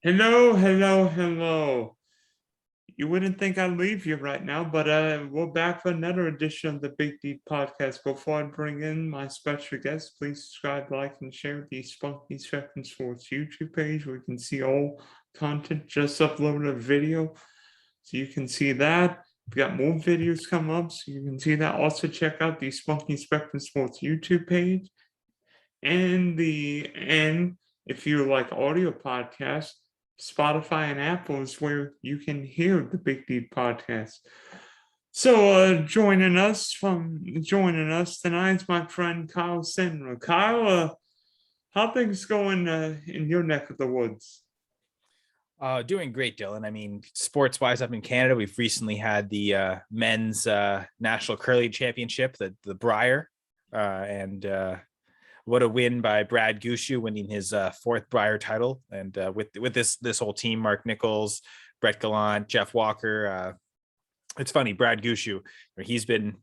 Hello, hello, hello. You wouldn't think I'd leave you right now, but we're back for another edition of the Big Deep Podcast. Before I bring in my special guest, please subscribe, like, and share the Spunky Second Sports YouTube page where you can see all content. Just uploaded a video, so you can see that. We got more videos come up, so you can see that. Also, check out the Spunky Spectrum Sports YouTube page and if you like audio podcasts, Spotify and Apple is where you can hear the Big Deep podcast. So joining us tonight is my friend Kyle Senra. Kyle, how things going in your neck of the woods? Doing great, Dylan. I mean, sports-wise, up in Canada, we've recently had the men's national curling championship, the Brier, and what a win by Brad Gushu, winning his fourth Brier title. And with this whole team, Mark Nichols, Brett Gallant, Jeff Walker. It's funny, Brad Gushu, he's been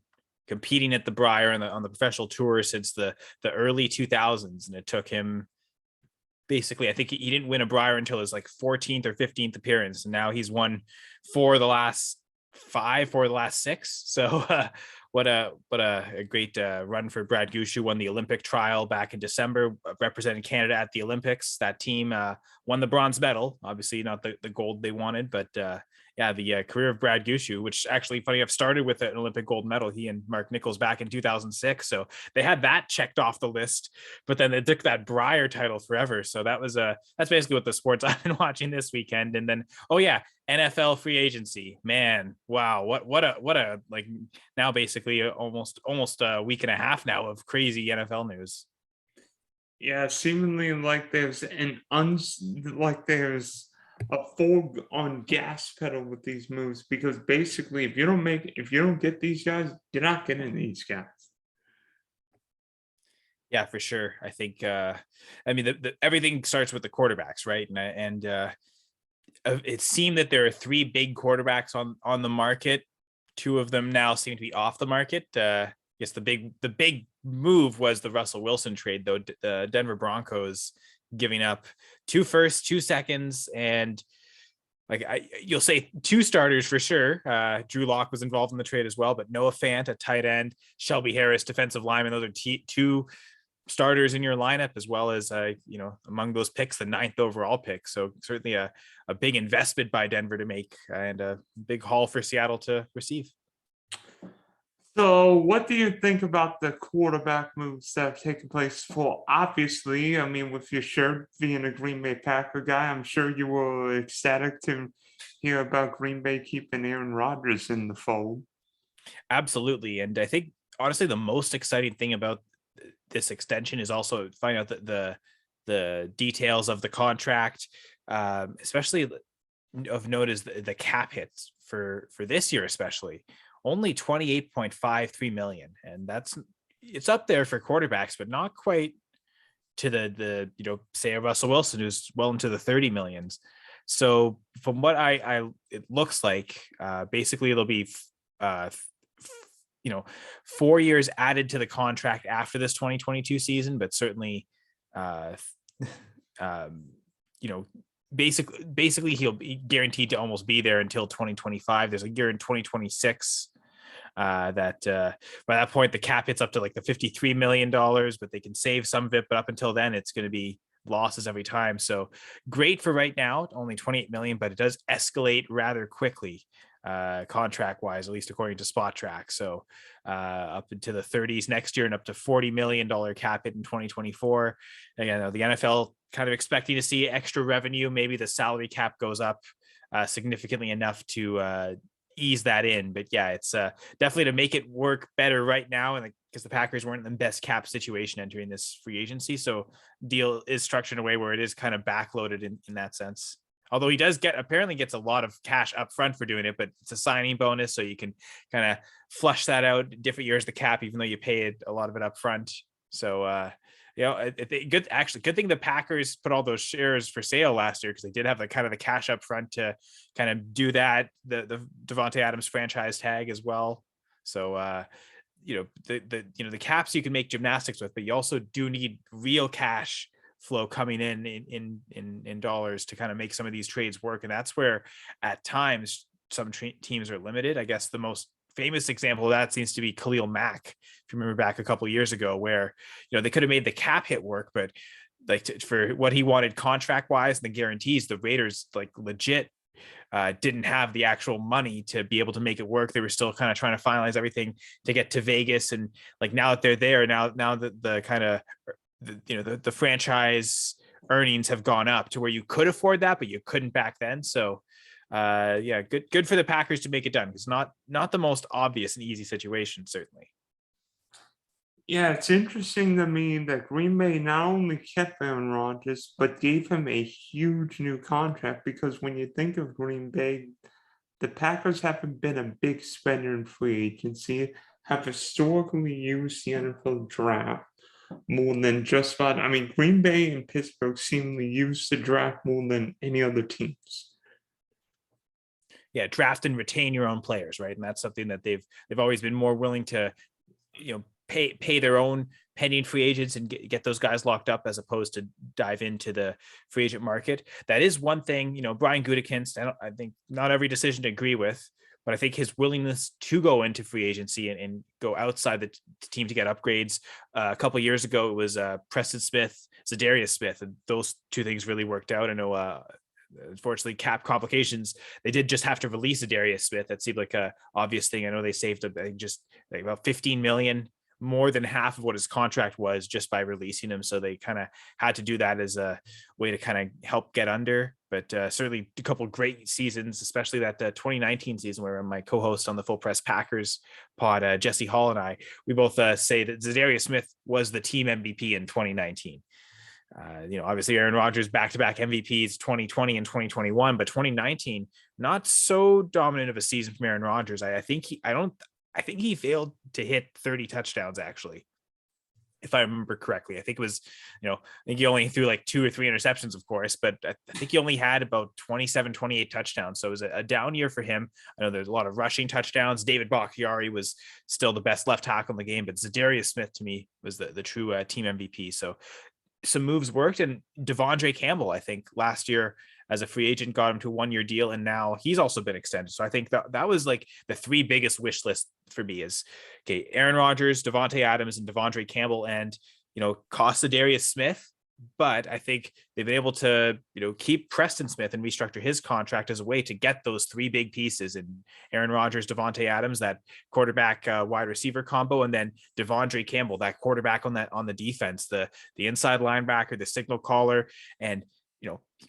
competing at the Brier on the professional tour since the early 2000s, and it took him. Basically, I think he didn't win a Brier until his like 14th or 15th appearance, and now he's won four of the last six. So what a great run for Brad Gushu. Won the Olympic trial back in December, representing Canada at the Olympics. That team won the bronze medal, obviously not the gold they wanted, but the career of Brad Gushu, which actually funny enough started with an Olympic gold medal, he and Mark Nichols back in 2006. So they had that checked off the list, but then they took that Brier title forever. So that's basically what the sports I've been watching this weekend. And then, NFL free agency, man. Wow. What a like now basically almost a week and a half now of crazy NFL news. Yeah, seemingly like there's a full on gas pedal with these moves because basically if you don't get these guys, you're not getting these guys. Yeah, for sure. I think I mean everything starts with the quarterbacks, right? And it seemed that there are three big quarterbacks on the market. Two of them now seem to be off the market. I guess the big move was the Russell Wilson trade, though. The Denver Broncos giving up 2 firsts, 2 seconds, and you'll say 2 starters for sure. Drew Lock was involved in the trade as well, but Noah Fant at tight end, Shelby Harris defensive lineman. Those are two starters in your lineup, as well as among those picks, the 9th overall pick. So certainly a big investment by Denver to make, and a big haul for Seattle to receive. So, what do you think about the quarterback moves that have taken place? For obviously, I mean, with your shirt being a Green Bay Packer guy, I'm sure you were ecstatic to hear about Green Bay keeping Aaron Rodgers in the fold. Absolutely. And I think honestly the most exciting thing about this extension is also finding out the details of the contract, especially of note is the cap hits for this year, especially only 28.53 million. And it's up there for quarterbacks, but not quite to the say a Russell Wilson, who's well into the 30 millions. So from what it looks like, basically it'll be 4 years added to the contract after this 2022 season, but certainly basically he'll be guaranteed to almost be there until 2025. There's a year in 2026 that by that point the cap hits up to like the $53 million, but they can save some of it, but up until then it's going to be losses every time. So great for right now, only 28 million, but it does escalate rather quickly contract wise, at least according to Spot Track. So up into the 30s next year and up to $40 million cap hit in 2024. Again, the NFL kind of expecting to see extra revenue. Maybe the salary cap goes up significantly enough to ease that in. But yeah, it's definitely to make it work better right now, and because the Packers weren't in the best cap situation entering this free agency, so deal is structured in a way where it is kind of backloaded in that sense. Although he apparently gets a lot of cash up front for doing it, but it's a signing bonus, so you can kind of flush that out different years the cap, even though you paid a lot of it up front. So good thing the Packers put all those shares for sale last year, because they did have the kind of the cash up front to kind of do that, the Davante Adams franchise tag as well. So the caps you can make gymnastics with, but you also do need real cash flow coming in dollars to kind of make some of these trades work. And that's where at times some teams are limited. I guess the most famous example of that seems to be Khalil Mack. If you remember back a couple of years ago, where, they could have made the cap hit work, but like for what he wanted contract wise and the guarantees, the Raiders like legit didn't have the actual money to be able to make it work. They were still kind of trying to finalize everything to get to Vegas. And like now that they're there, now that the kind of, the franchise earnings have gone up to where you could afford that, but you couldn't back then. So good for the Packers to make it done. It's not the most obvious and easy situation, certainly. Yeah, it's interesting to me that Green Bay not only kept Aaron Rodgers, but gave him a huge new contract, because when you think of Green Bay, the Packers haven't been a big spender in free agency, have historically used the NFL draft more than just about. I mean, Green Bay and Pittsburgh seemingly use the draft more than any other teams. Yeah, draft and retain your own players, right? And that's something that they've always been more willing to, pay their own pending free agents and get those guys locked up, as opposed to dive into the free agent market. That is one thing, Brian Gutekunst, I think not every decision to agree with, but I think his willingness to go into free agency and go outside the team to get upgrades. A couple of years ago, it was Preston Smith, Zadarius Smith, and those two things really worked out. I know, unfortunately, cap complications, they did just have to release Zadarius Smith. That seemed like a obvious thing. I know they saved just like about $15 million, more than half of what his contract was, just by releasing him. So they kind of had to do that as a way to kind of help get under. But certainly a couple of great seasons, especially that 2019 season where my co-host on the Full Press Packers pod, Jesse Hall, and I, we both say that Zadarius Smith was the team MVP in 2019. Obviously Aaron Rodgers back-to-back MVPs 2020 and 2021, but 2019 not so dominant of a season from Aaron Rodgers. I think he failed to hit 30 touchdowns, actually, if I remember correctly. I think it was, I think he only threw like 2 or 3 interceptions, of course, but I think he only had about 27, 28 touchdowns. So it was a down year for him. I know there's a lot of rushing touchdowns. David Bakhtiari was still the best left tackle in the game, but Zadarius Smith to me was the true team MVP. So some moves worked. And De'Vondre Campbell, I think last year as a free agent, got him to a 1-year deal, and now he's also been extended. So I think that was like the 3 biggest wish list for me is, okay, Aaron Rodgers, Davante Adams, and De'Vondre Campbell, and cost Zadarius Smith. But I think they've been able to keep Preston Smith and restructure his contract as a way to get those 3 big pieces in Aaron Rodgers, Davante Adams, that quarterback wide receiver combo, and then De'Vondre Campbell, that quarterback on the defense, the inside linebacker, the signal caller, and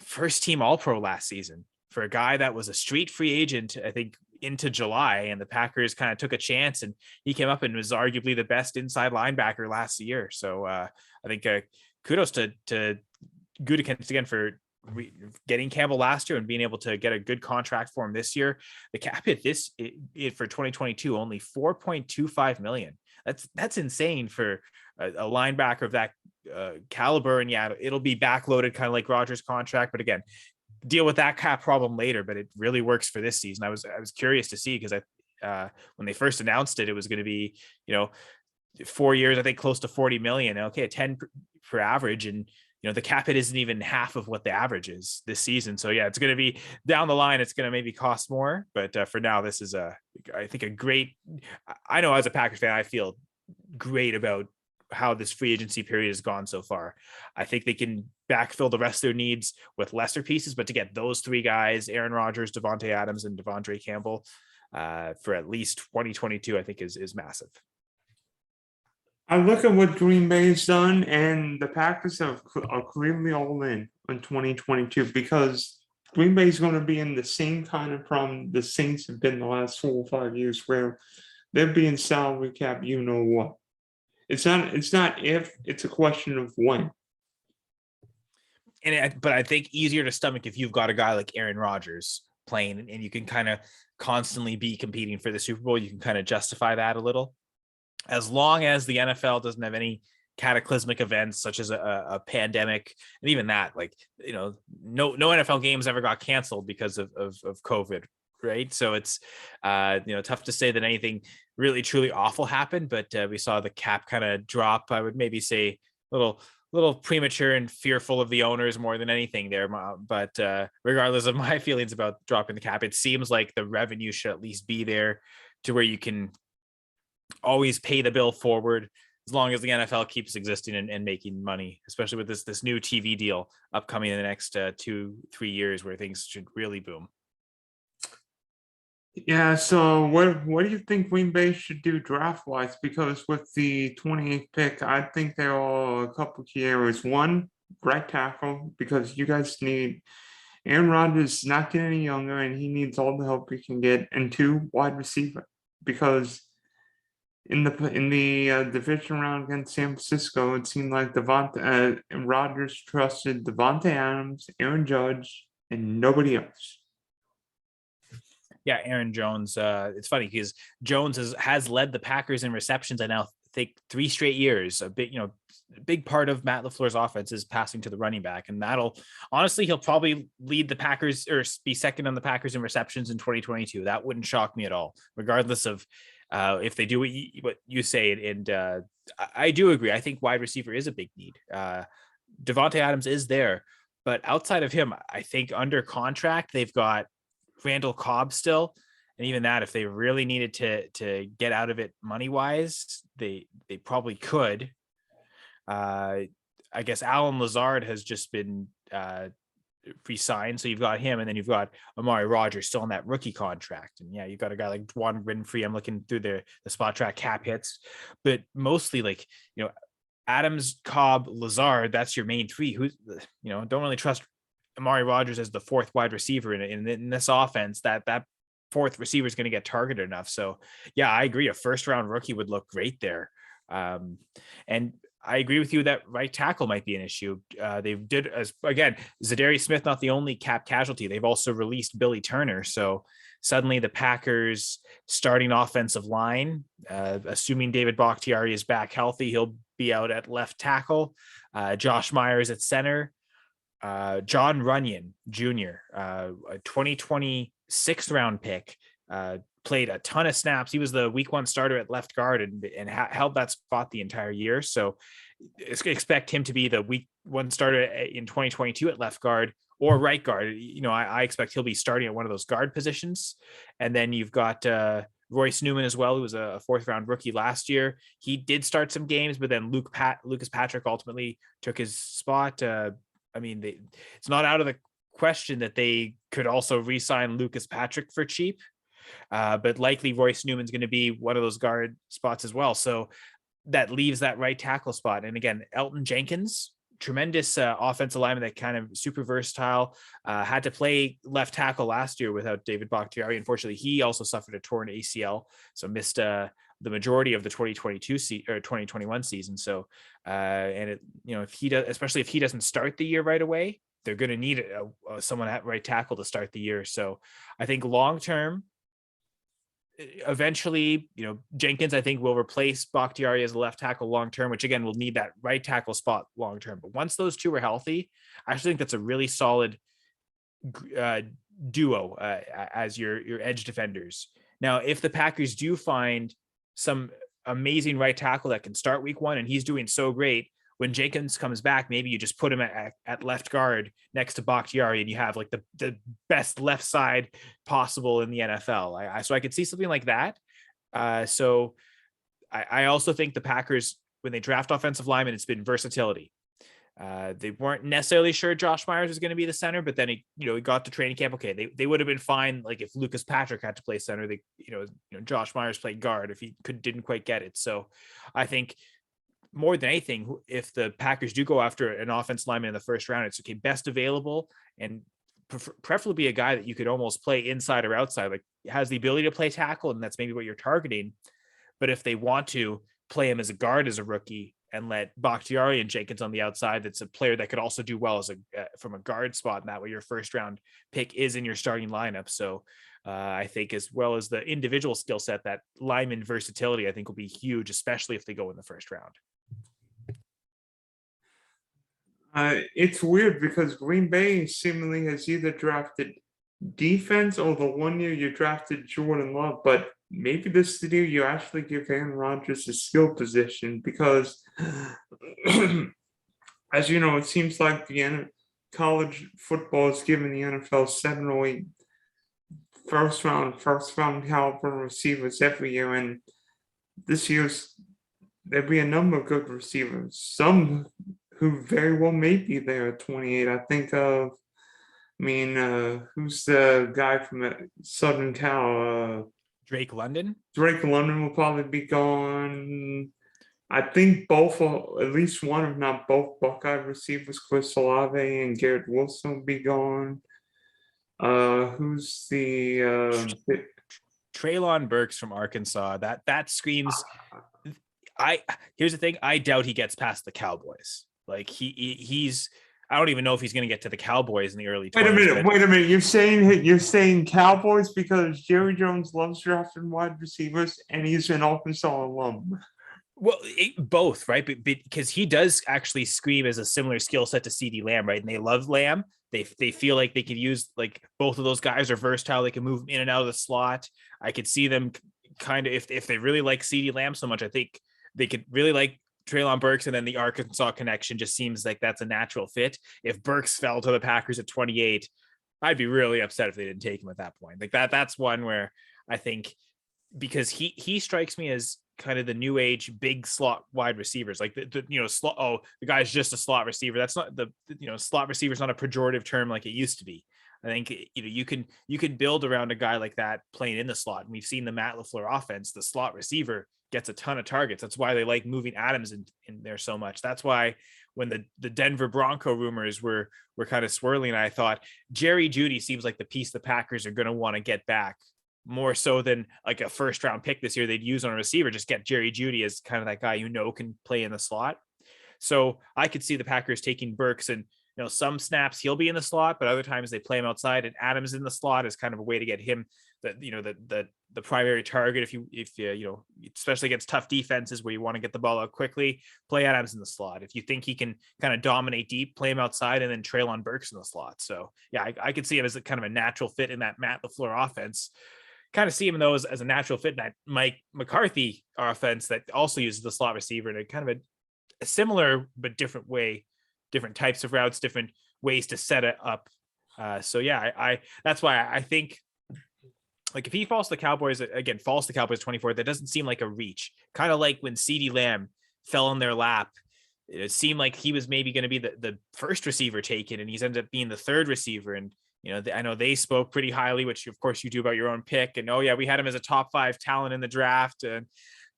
first team All-Pro last season for a guy that was a street free agent, I think, into July, and the Packers kind of took a chance, and he came up and was arguably the best inside linebacker last year. So I think kudos to Gutekunst again for getting Campbell last year and being able to get a good contract for him this year. The cap hit for 2022 only $4.25 million. That's insane for a linebacker of that caliber. And yeah, it'll be backloaded, kind of like Rodgers' contract, but again, deal with that cap problem later. But it really works for this season. I was curious to see, because when they first announced it, it was going to be 4 years, I think close to 40 million. Okay, a 10 per average, and the cap hit isn't even half of what the average is this season. So yeah, it's going to be down the line, it's going to maybe cost more, but for now, this is I think a great. I know as a Packers fan, I feel great about how this free agency period has gone so far. I think they can backfill the rest of their needs with lesser pieces, but to get those 3 guys, Aaron Rodgers, Davante Adams, and De'Vondre Campbell, for at least 2022, I think is massive. I look at what Green Bay's done, and the Packers are clearly all in on 2022, because Green Bay's going to be in the same kind of problem the Saints have been the last 4 or 5 years, where they're being salary cap, what. It's not if, it's a question of when. But I think easier to stomach if you've got a guy like Aaron Rodgers playing, and you can kind of constantly be competing for the Super Bowl. You can kind of justify that a little, as long as the NFL doesn't have any cataclysmic events such as a pandemic. And even that, like, no NFL games ever got canceled because of COVID. Right. So it's, tough to say that anything really truly awful happened, but we saw the cap kind of drop. I would maybe say a little premature and fearful of the owners more than anything there. But regardless of my feelings about dropping the cap, it seems like the revenue should at least be there to where you can always pay the bill forward as long as the NFL keeps existing and making money, especially with this new TV deal upcoming in the next 2-3 years where things should really boom. Yeah, so what do you think Green Bay should do draft wise? Because with the 28th pick, I think there are a couple key areas. One, right tackle, because you guys need Aaron Rodgers is not getting any younger and he needs all the help he can get. And two, wide receiver, because in the division round against San Francisco, it seemed like Davante Rodgers trusted Davante Adams, Aaron Judge, and nobody else. Yeah, Aaron Jones. It's funny because Jones has led the Packers in receptions. I now think 3 straight years. A big part of Matt LaFleur's offense is passing to the running back, and he'll probably lead the Packers or be second on the Packers in receptions in 2022. That wouldn't shock me at all, regardless of if they do what you say. And I do agree. I think wide receiver is a big need. Davante Adams is there, but outside of him, I think under contract they've got Randall Cobb still, and even that, if they really needed to get out of it money wise, they probably could. I guess Alan Lazard has just been re-signed, so you've got him, and then you've got Amari Rodgers still on that rookie contract, and yeah, you've got a guy like Dwan Winfrey. I'm looking through the spot track cap hits, but mostly Adams, Cobb, Lazard. That's your main three. Don't really trust Amari Rodgers as the fourth wide receiver in this offense. That fourth receiver is going to get targeted enough. So yeah, I agree. A first round rookie would look great there. And I agree with you that right tackle might be an issue. Zadarius Smith, not the only cap casualty. They've also released Billy Turner. So suddenly the Packers starting offensive line, assuming David Bakhtiari is back healthy, he'll be out at left tackle. Josh Myers at center. John Runyon Jr., a 2026 round pick, played a ton of snaps. He was the week 1 starter at left guard and held that spot the entire year. So expect him to be the week 1 starter in 2022 at left guard or right guard. I expect he'll be starting at one of those guard positions. And then you've got Royce Newman as well, who was a 4th round rookie last year. He did start some games, but then Lucas Patrick ultimately took his spot. It's not out of the question that they could also re-sign Lucas Patrick for cheap, but likely Royce Newman's going to be one of those guard spots as well. So that leaves that right tackle spot. And again, Elton Jenkins, tremendous offensive lineman, that kind of super versatile, had to play left tackle last year without David Bakhtiari. Unfortunately, he also suffered a torn ACL, so missed the majority of the 2021 season. So, if he does, especially if he doesn't start the year right away, they're going to need someone at right tackle to start the year. So I think long-term, eventually, Jenkins, I think, will replace Bakhtiari as a left tackle long-term, which again will need that right tackle spot long-term. But once those two are healthy, I actually think that's a really solid duo as your edge defenders. Now, if the Packers do find some amazing right tackle that can start week 1 and he's doing so great, when Jenkins comes back, maybe you just put him at left guard next to Bakhtiari and you have like the best left side possible in the NFL. So I could see something like that. So I also think the Packers, when they draft offensive linemen, it's been versatility. They weren't necessarily sure Josh Myers was going to be the center, but then he got to training camp. Okay, they would have been fine. Like if Lucas Patrick had to play center, Josh Myers played guard if he didn't quite get it. So I think more than anything, if the Packers do go after an offense lineman in the first round, it's okay, best available, and preferably a guy that you could almost play inside or outside, like has the ability to play tackle, and that's maybe what you're targeting. But if they want to play him as a guard as a rookie and let Bakhtiari and Jenkins on the outside, that's a player that could also do well as from a guard spot, and that way your first round pick is in your starting lineup. So I think, as well as the individual skill set, that lineman versatility, I think, will be huge, especially if they go in the first round. It's weird because Green Bay seemingly has either drafted defense or the one year you drafted Jordan Love, but maybe this is the year you actually give Aaron Rodgers a skill position, because as you know, it seems like college football is giving the NFL 7 or 8 first round caliber receivers every year, and this year's there'll be a number of good receivers. Some who very well may be there at 28. I think of, who's the guy from Southern Cal? Drake London. Drake London will probably be gone. I think both, at least one, if not both, Buckeye receivers, Chris Olave and Garrett Wilson, will be gone. Who's the Treylon Burks from Arkansas. That screams. Here's the thing. I doubt he gets past the Cowboys. Like he's. I don't even know if he's going to get to the Cowboys in the early 20s. Wait a minute. You're saying Cowboys because Jerry Jones loves drafting wide receivers and he's an Arkansas alum. Well, both, right? But because he does actually scream as a similar skill set to CeeDee Lamb, right? And they love Lamb. They feel like they could use, like, both of those guys are versatile. They can move in and out of the slot. I could see them kind of, if they really like CeeDee Lamb so much, I think they could really like Treylon Burks, and then the Arkansas connection just seems like that's a natural fit. If Burks fell to the Packers at 28, I'd be really upset if they didn't take him at that point. Like that's one where I think, because he strikes me as kind of the new age big slot wide receivers, like the guy's just a slot receiver. That's not slot receiver is not a pejorative term like it used to be. I think you can build around a guy like that playing in the slot. And we've seen the Matt LaFleur offense, the slot receiver gets a ton of targets. That's why they like moving Adams in there so much. That's why when the Denver Bronco rumors were kind of swirling, I thought Jerry Jeudy seems like the piece the Packers are going to want to get back, more so than like a first round pick this year they'd use on a receiver. Just get Jerry Jeudy as kind of that guy can play in the slot. So I could see the Packers taking Burks, and some snaps he'll be in the slot, but other times they play him outside, and Adams in the slot is kind of a way to get him the primary target. If you especially against tough defenses where you want to get the ball out quickly, play Adams in the slot. If you think he can kind of dominate deep, play him outside, and then Treylon Burks in the slot. So yeah, I could see him as a kind of a natural fit in that Matt LaFleur offense. Kind of see him though as a natural fit in that Mike McCarthy offense that also uses the slot receiver in a kind of a similar but different way, different types of routes, different ways to set it up. So yeah, I that's why I think, like, if he falls to the Cowboys 24, that doesn't seem like a reach. Kind of like when CeeDee Lamb fell in their lap, it seemed like he was maybe going to be the first receiver taken, and he's ended up being the third receiver. And I know they spoke pretty highly, which of course you do about your own pick. And oh yeah, we had him as a top 5 talent in the draft.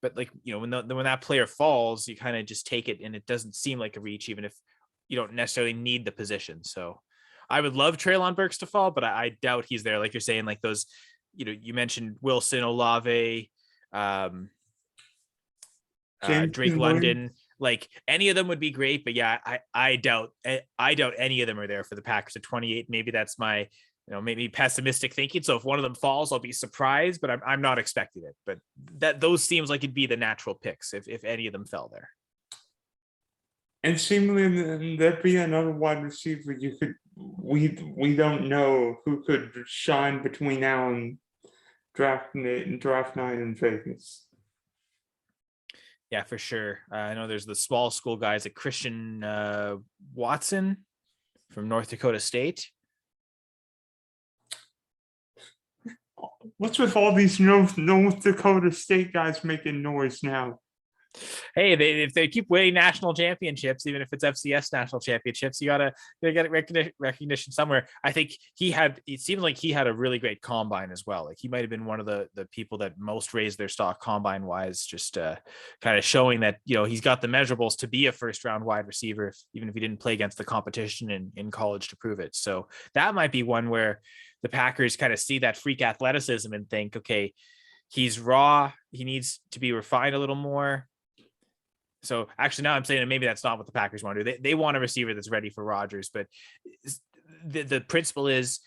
But like, when that player falls, you kind of just take it, and it doesn't seem like a reach, even if you don't necessarily need the position. So I would love Treylon Burks to fall, but I doubt he's there. Like you're saying, like those, you mentioned Wilson, Olave, Drake London, like any of them would be great. But yeah, I doubt any of them are there for the Packers at 28. Maybe that's my, maybe pessimistic thinking. So if one of them falls, I'll be surprised, but I'm not expecting it. But those seems like it'd be the natural picks if any of them fell there. And seemingly there'd be another wide receiver we don't know who could shine between now and draft night in Vegas. Yeah, for sure. I know there's the small school guys like Christian Watson from North Dakota State. What's with all these North Dakota State guys making noise now? Hey, if they keep winning national championships, even if it's FCS national championships, you gotta get recognition somewhere. I think it seemed like he had a really great combine as well. Like he might have been one of the people that most raised their stock combine wise, just kind of showing that, he's got the measurables to be a first round wide receiver, even if he didn't play against the competition in college to prove it. So that might be one where the Packers kind of see that freak athleticism and think, okay, he's raw. He needs to be refined a little more. So actually now I'm saying that maybe that's not what the Packers want to do. They want a receiver that's ready for Rodgers, but the principle is,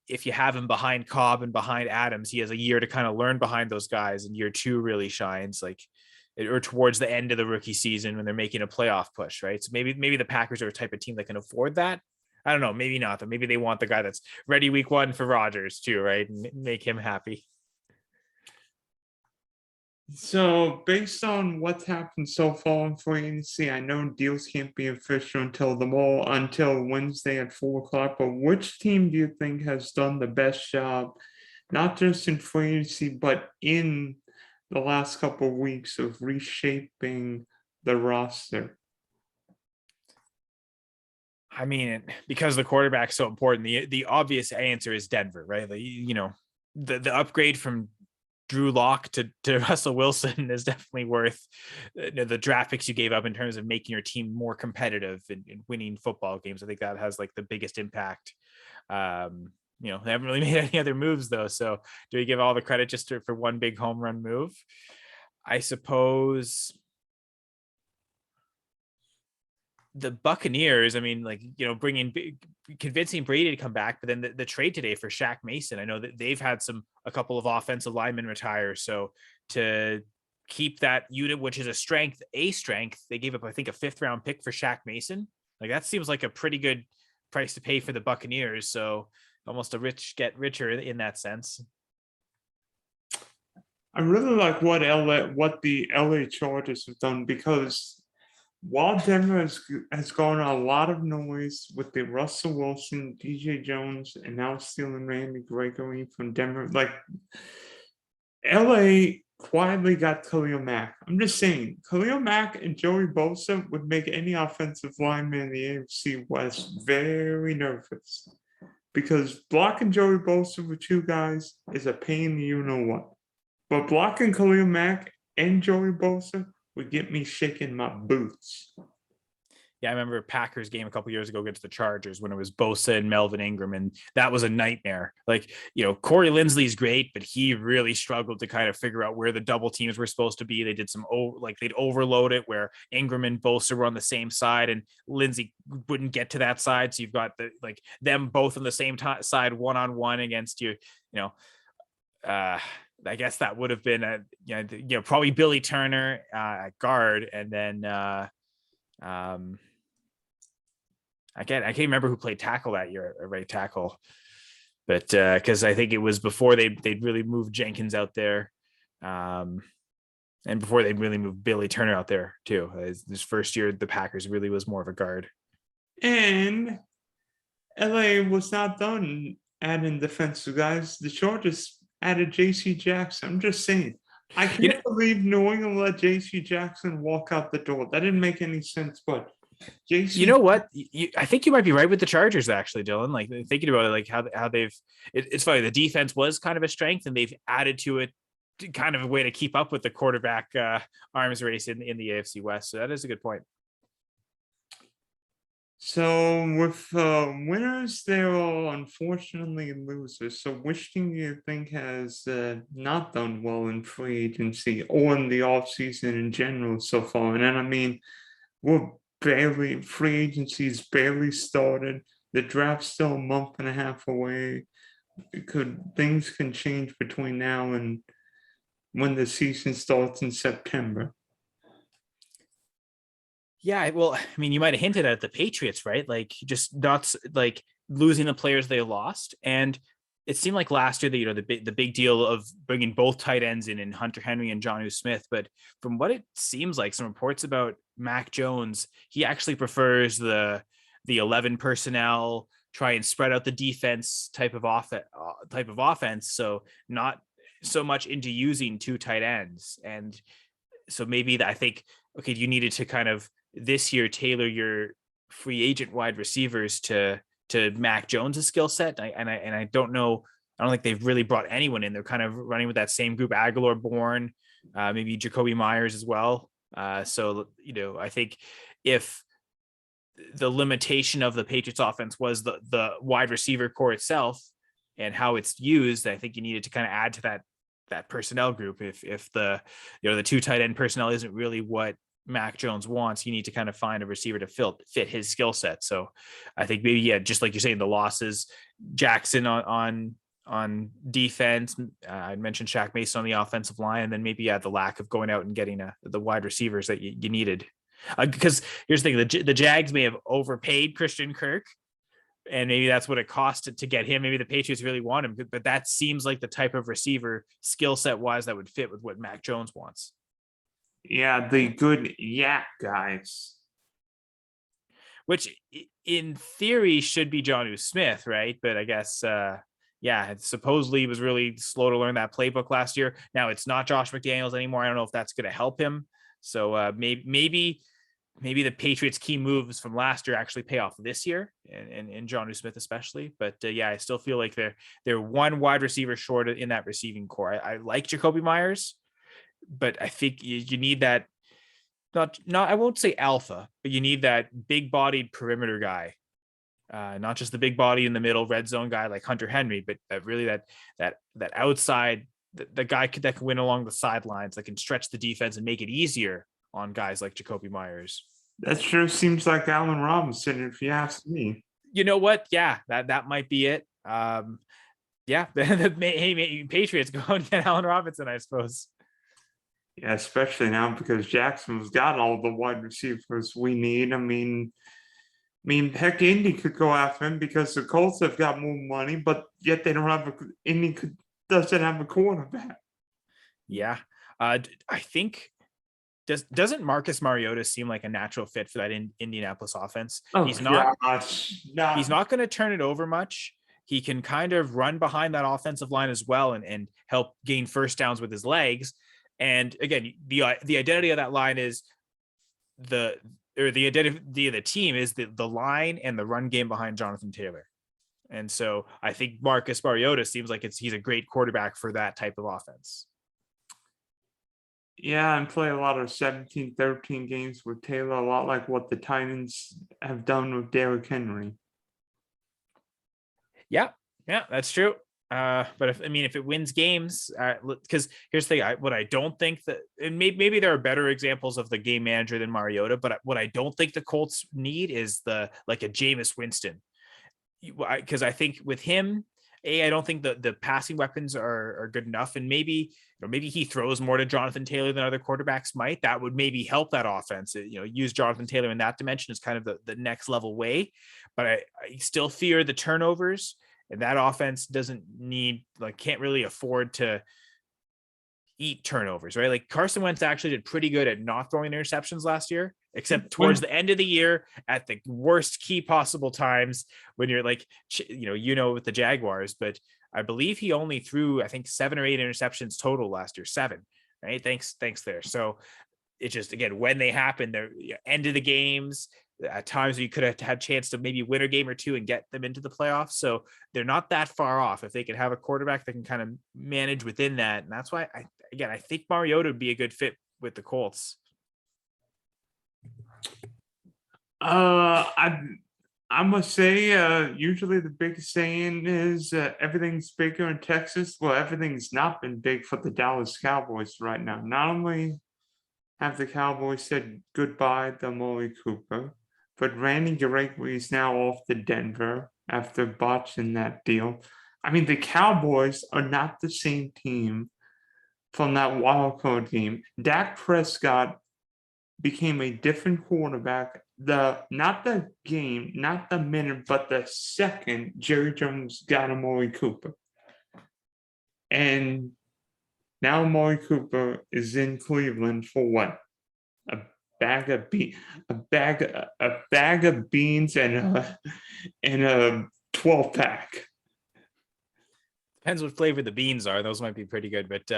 if you have him behind Cobb and behind Adams, he has a year to kind of learn behind those guys, and year 2 really shines, or towards the end of the rookie season when they're making a playoff push, right? So maybe the Packers are a type of team that can afford that. I don't know, maybe not, but maybe they want the guy that's ready week 1 for Rodgers too, right? And make him happy. So, based on what's happened so far in free agency, I know deals can't be official until Wednesday at 4 o'clock. But which team do you think has done the best job, not just in free agency, but in the last couple of weeks of reshaping the roster? I mean, because the quarterback's so important, the obvious answer is Denver, right? Like, the upgrade from Drew Lock to Russell Wilson is definitely worth the draft picks you gave up in terms of making your team more competitive and winning football games. I think that has like the biggest impact. They haven't really made any other moves though. So do we give all the credit just for one big home run move? I suppose the Buccaneers, I mean, convincing Brady to come back, but then the trade today for Shaq Mason, I know that they've had a couple of offensive linemen retire. So to keep that unit, which is a strength, they gave up, I think, a 5th-round pick for Shaq Mason. Like that seems like a pretty good price to pay for the Buccaneers. So almost a rich get richer in that sense. I really like what the LA Chargers have done, because while Denver has gone a lot of noise with the Russell Wilson, DJ Jones, and now stealing Randy Gregory from Denver, like LA quietly got Khalil Mack. I'm just saying, Khalil Mack and Joey Bosa would make any offensive lineman in the AFC West very nervous, because blocking Joey Bosa with two guys is a pain, you know what. But blocking Khalil Mack and Joey Bosa would get me shaking my boots. Yeah, I remember a Packers game a couple years ago against the Chargers when it was Bosa and Melvin Ingram, and that was a nightmare. Like, Corey Linsley's great, but he really struggled to kind of figure out where the double teams were supposed to be. They did they'd overload it where Ingram and Bosa were on the same side, and Lindsey wouldn't get to that side. So you've got them both on the same side, one-on-one against you. I guess that would have been probably Billy Turner at guard, and then I can't remember who played tackle that year, a right tackle, but because I think it was before they'd really moved Jenkins out there, and before they really moved Billy Turner out there too. This first year, the Packers really was more of a guard. And LA was not done adding defensive guys. The Chargers added J.C. Jackson. I'm just saying. I can't believe New England let J.C. Jackson walk out the door. That didn't make any sense, but JC. You know what? I think you might be right with the Chargers, actually, Dylan. Like thinking about it, like how they've. It's funny. The defense was kind of a strength, and they've added to it, kind of a way to keep up with the quarterback arms race in the AFC West. So that is a good point. So with winners, they're all unfortunately losers. So which team do you think has not done well in free agency or in the offseason in general so far? And then, I mean, free agency's barely started. The draft's still a month and a half away. Things can change between now and when the season starts in September. Yeah, well, I mean, you might have hinted at the Patriots, right? Like just not like losing the players they lost, and it seemed like last year that the big deal of bringing both tight ends in Hunter Henry and Jonnu Smith. But from what it seems like, some reports about Mac Jones, he actually prefers the 11 personnel, try and spread out the defense type of offense. So not so much into using two tight ends, and so maybe I think you needed to kind of this year tailor your free agent wide receivers to Mac Jones' skill set. And I don't know. I don't think they've really brought anyone in. They're kind of running with that same group: Aguilar, Bourne, maybe Jacoby Myers as well. So I think if the limitation of the Patriots offense was the wide receiver core itself and how it's used, I think you needed to kind of add to that personnel group. If the the two tight end personnel isn't really what Mac Jones wants, you need to kind of find a receiver to fit his skill set. So I think maybe, just like you're saying, the losses, Jackson on defense, I mentioned Shaq Mason on the offensive line, and then maybe the lack of going out and getting the wide receivers that you needed. Because here's the thing, the Jags may have overpaid Christian Kirk and maybe that's what it cost to get him. Maybe the Patriots really want him, but that seems like the type of receiver skill set wise that would fit with what Mac Jones wants. Yeah, the good yak guys. Which in theory should be Jonnu Smith, right? But I guess, supposedly he was really slow to learn that playbook last year. Now it's not Josh McDaniels anymore. I don't know if that's going to help him. So maybe the Patriots' key moves from last year actually pay off this year, and Jonnu Smith especially. But I still feel like they're one wide receiver short in that receiving core. I like Jacoby Myers, but I think you need that. Not I won't say alpha, but you need that big-bodied perimeter guy, not just the big body in the middle red zone guy like Hunter Henry, but that outside the guy that can win along the sidelines, that can stretch the defense and make it easier on guys like Jacoby Myers. That sure seems like Allen Robinson, if you ask me. You know what? Yeah, that might be it. Hey, Patriots go and get Allen Robinson, I suppose. Yeah, especially now because Jackson's got all the wide receivers we need. I mean, heck, Indy could go after him because the Colts have got more money, but yet they don't have doesn't have a quarterback. Yeah, I think doesn't Marcus Mariota seem like a natural fit for that Indianapolis offense? Oh, he's not. Gosh. He's not going to turn it over much. He can kind of run behind that offensive line as well and help gain first downs with his legs. And again, the identity of that line is the identity of the team is the line and the run game behind Jonathan Taylor. And so I think Marcus Mariota seems like he's a great quarterback for that type of offense. Yeah, and play a lot of 17-13 games with Taylor, a lot like what the Titans have done with Derrick Henry. Yeah, that's true. But if it wins games, because here's the thing, what I don't think that, and maybe there are better examples of the game manager than Mariota, but what I don't think the Colts need is a Jameis Winston, because I think with him, I don't think the passing weapons are good enough, and maybe he throws more to Jonathan Taylor than other quarterbacks might. That would maybe help that offense. Use Jonathan Taylor in that dimension is kind of the next level way, but I still fear the turnovers. And that offense can't really afford to eat turnovers, right? Like Carson Wentz actually did pretty good at not throwing interceptions last year, except towards the end of the year at the worst key possible times when you're with the Jaguars. But I believe he only threw, I think, 7 or 8 interceptions total last year. 7, right? Thanks there. So it's just, again, when they happen, they're end of the games. At times you could have had a chance to maybe win a game or two and get them into the playoffs. So they're not that far off if they can have a quarterback that can kind of manage within that. And that's why I think Mariota would be a good fit with the Colts. I must say, usually the big saying is everything's bigger in Texas. Well, everything's not been big for the Dallas Cowboys right now. Not only have the Cowboys said goodbye to Amari Cooper, but Randy Gregory is now off to Denver after botching that deal. I mean, the Cowboys are not the same team from that wild card game. Dak Prescott became a different quarterback. Not the minute, but the second Jerry Jones got Amari Cooper. And now Amari Cooper is in Cleveland for what? A bag of beans and a 12-pack. Depends what flavor the beans are. Those might be pretty good, but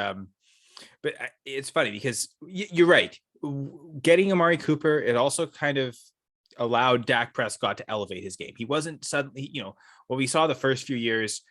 it's funny because you're right. Getting Amari Cooper, it also kind of allowed Dak Prescott to elevate his game. He wasn't suddenly, what we saw the first few years,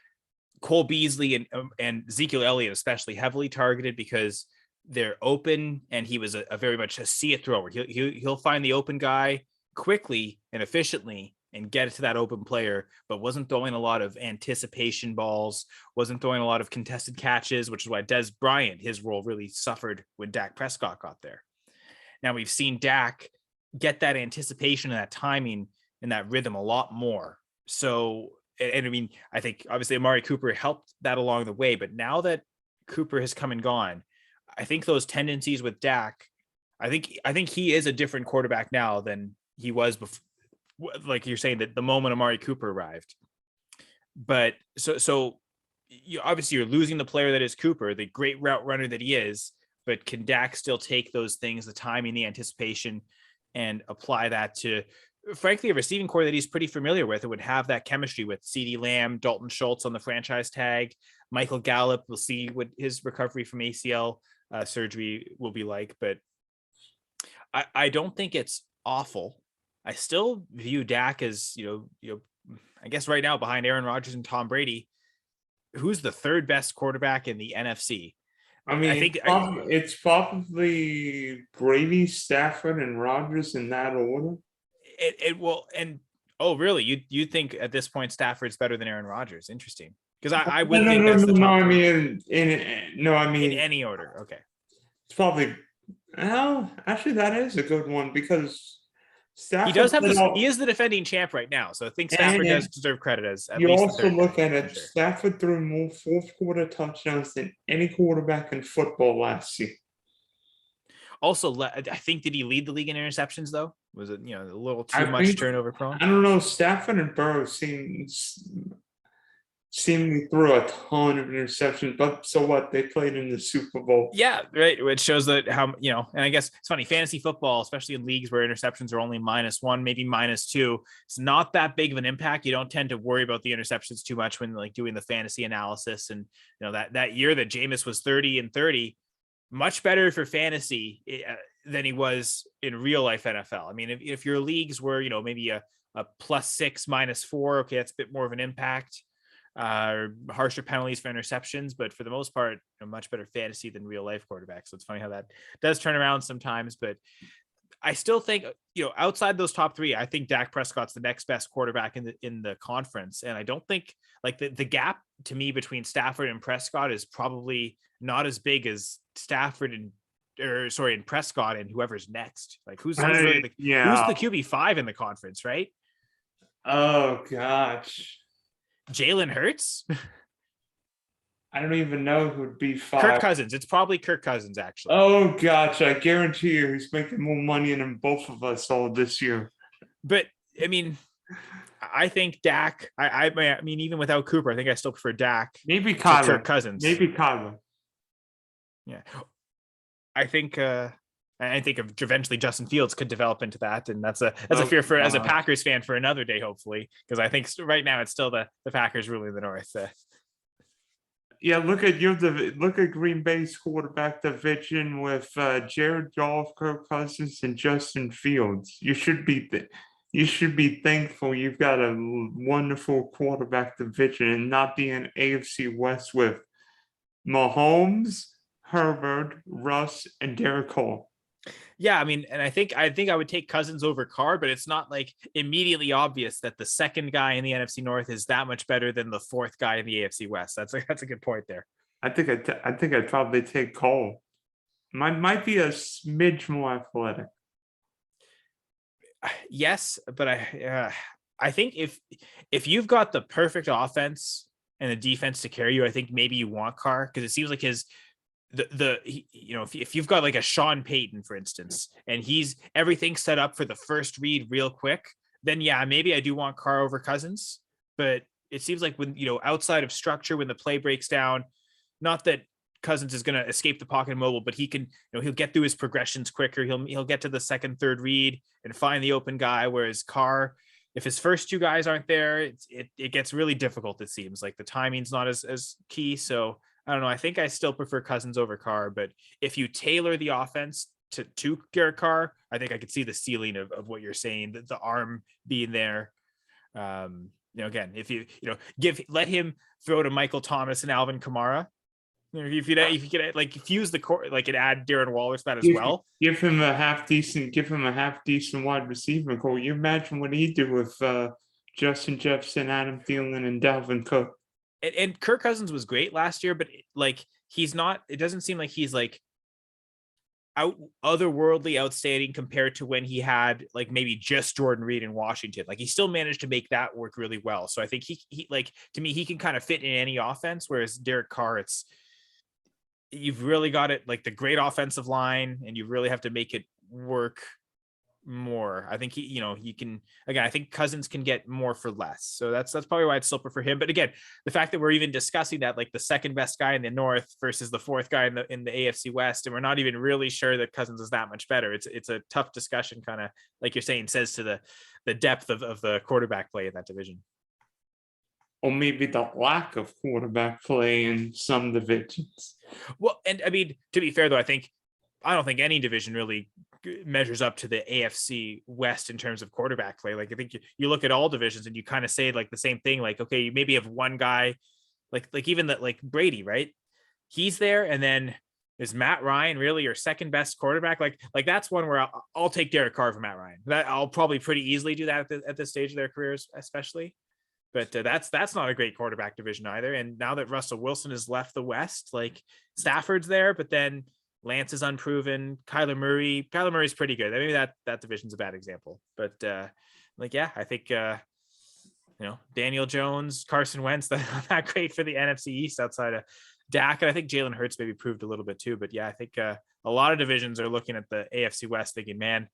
Cole Beasley and Ezekiel Elliott especially heavily targeted because they're open, and he was a very much a see it thrower. He'll find the open guy quickly and efficiently and get it to that open player, but wasn't throwing a lot of anticipation balls, wasn't throwing a lot of contested catches, which is why Des Bryant, his role really suffered when Dak Prescott got there. Now we've seen Dak get that anticipation and that timing and that rhythm a lot more. So, and I mean, I think obviously Amari Cooper helped that along the way, but now that Cooper has come and gone, I think those tendencies with Dak, I think he is a different quarterback now than he was before. like you're saying that the moment Amari Cooper arrived. But so you obviously you're losing the player that is Cooper, the great route runner that he is. But can Dak still take those things, the timing, the anticipation, and apply that to, frankly, a receiving core that he's pretty familiar with? It would have that chemistry with CeeDee Lamb, Dalton Schultz on the franchise tag, Michael Gallup. We'll see what his recovery from ACL surgery will be like. But I don't think it's awful. I still view Dak as, I guess right now behind Aaron Rodgers and Tom Brady, who's the third best quarterback in the NFC. I mean, I think it's probably Brady, Stafford, and Rodgers in that order. It will. And oh, really? You think at this point Stafford's better than Aaron Rodgers? Interesting, because I would think that's the top. I mean, in any order. Okay, it's probably. Well, actually, that is a good one because Stafford. He does have this. He is the defending champ right now, so I think Stafford does deserve credit as. At you least also look at it. Sure. Stafford threw more fourth quarter touchdowns than any quarterback in football last season. Also, I think, did he lead the league in interceptions though? Was it a little too much turnover prone? I don't know. Stafford and Burrow seemingly threw a ton of interceptions, but so what? They played in the Super Bowl. Yeah, right. Which shows that how, and I guess it's funny, fantasy football, especially in leagues where interceptions are only -1, maybe -2, it's not that big of an impact. You don't tend to worry about the interceptions too much when like doing the fantasy analysis. And that year that Jameis was 30-30, much better for fantasy than he was in real life NFL. I mean, if your leagues were, maybe a +6, -4, okay, that's a bit more of an impact. Harsher penalties for interceptions, but for the most part, much better fantasy than real life quarterbacks. So it's funny how that does turn around sometimes, but I still think, outside those top three, I think Dak Prescott's the next best quarterback in the conference. And I don't think like the gap to me between Stafford and Prescott is probably not as big as Stafford and Prescott and whoever's next. Like who's the QB5 in the conference, right? Oh gosh. Jalen Hurts? I don't even know who would be 5. Kirk Cousins. It's probably Kirk Cousins, actually. Oh, gosh. I guarantee you he's making more money than both of us all this year. But, I mean, I think Dak, I mean, even without Cooper, I think I still prefer Dak. Maybe Kyler. Kirk Cousins. Maybe Kyler. Yeah. I think eventually Justin Fields could develop into that, and that's a fear for as a Packers fan for another day, hopefully, because I think right now it's still the Packers ruling the North. Yeah, look at Green Bay's quarterback division with Jared Goff, Kirk Cousins, and Justin Fields. You should be thankful you've got a wonderful quarterback division and not be in AFC West with Mahomes, Herbert, Russ, and Derek Carr. Yeah, I mean, and I think I would take Cousins over Carr, but it's not like immediately obvious that the second guy in the NFC North is that much better than the fourth guy in the AFC West. That's a good point there. I think I'd probably take Cole. Might be a smidge more athletic. Yes, but I think if you've got the perfect offense and the defense to carry you, I think maybe you want Carr, because it seems like if you've got like a Sean Payton, for instance, and he's everything set up for the first read real quick, then yeah, maybe I do want Carr over Cousins. But it seems like when, outside of structure, when the play breaks down, not that Cousins is going to escape the pocket mobile, but he can, he'll get through his progressions quicker. He'll get to the second, third read and find the open guy. Whereas Carr, if his first two guys aren't there, it gets really difficult. It seems like the timing's not as key. So I don't know. I think I still prefer Cousins over Carr, but if you tailor the offense to Garrett Carr, I think I could see the ceiling of what you're saying, the arm being there. Again, if you let him throw to Michael Thomas and Alvin Kamara, if you could like fuse the core, like and add Darren Waller to that as well. Give him a half decent wide receiver core. You imagine what he'd do with Justin Jefferson, Adam Thielen, and Dalvin Cook. And Kirk Cousins was great last year, but like he's not. It doesn't seem like he's like otherworldly outstanding compared to when he had like maybe just Jordan Reed in Washington. Like he still managed to make that work really well. So I think he like, to me, he can kind of fit in any offense. Whereas Derek Carr, you've really got it like the great offensive line, and you really have to make it work more. I think he can, again, I think Cousins can get more for less. So that's probably why I'd still prefer him. But again, the fact that we're even discussing that, like the second best guy in the North versus the fourth guy in the AFC West, and we're not even really sure that Cousins is that much better. It's a tough discussion, kind of like you're saying, says to the depth of the quarterback play in that division. Or maybe the lack of quarterback play in some divisions. Well, and I mean, to be fair though, I don't think any division really measures up to the AFC West in terms of quarterback play. Like I think you look at all divisions and you kind of say like the same thing. Like, okay, you maybe have one guy, like even that, like Brady, right? He's there, and then is Matt Ryan really your second best quarterback? Like that's one where I'll take Derek Carr for Matt Ryan. That I'll probably pretty easily do that at this stage of their careers, especially. But that's not a great quarterback division either. And now that Russell Wilson has left the West, like Stafford's there, but then Lance is unproven. Kyler Murray's pretty good. I mean, that division's a bad example. But I think Daniel Jones, Carson Wentz, that's not great for the NFC East outside of Dak. And I think Jalen Hurts maybe proved a little bit too. But yeah, I think a lot of divisions are looking at the AFC West thinking, man,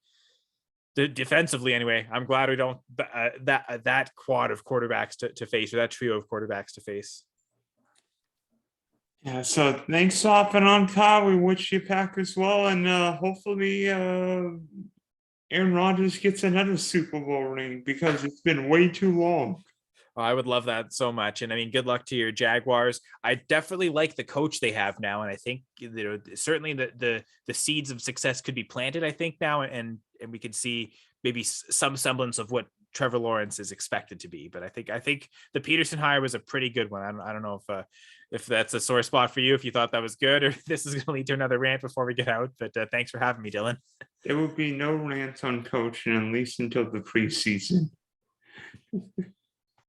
defensively anyway, I'm glad we don't that quad of quarterbacks to face, or that trio of quarterbacks to face. Yeah, so thanks off and on, Kyle. We wish you Packers well, and hopefully Aaron Rodgers gets another Super Bowl ring, because it's been way too long. I would love that so much. And I mean, good luck to your Jaguars. I definitely like the coach they have now. And I think, certainly the seeds of success could be planted, I think now, and we could see maybe some semblance of what Trevor Lawrence is expected to be. But I think the Peterson hire was a pretty good one. I don't know if that's a sore spot for you, if you thought that was good, or if this is going to lead to another rant before we get out. But thanks for having me, Dylan. There will be no rants on coaching, at least until the preseason.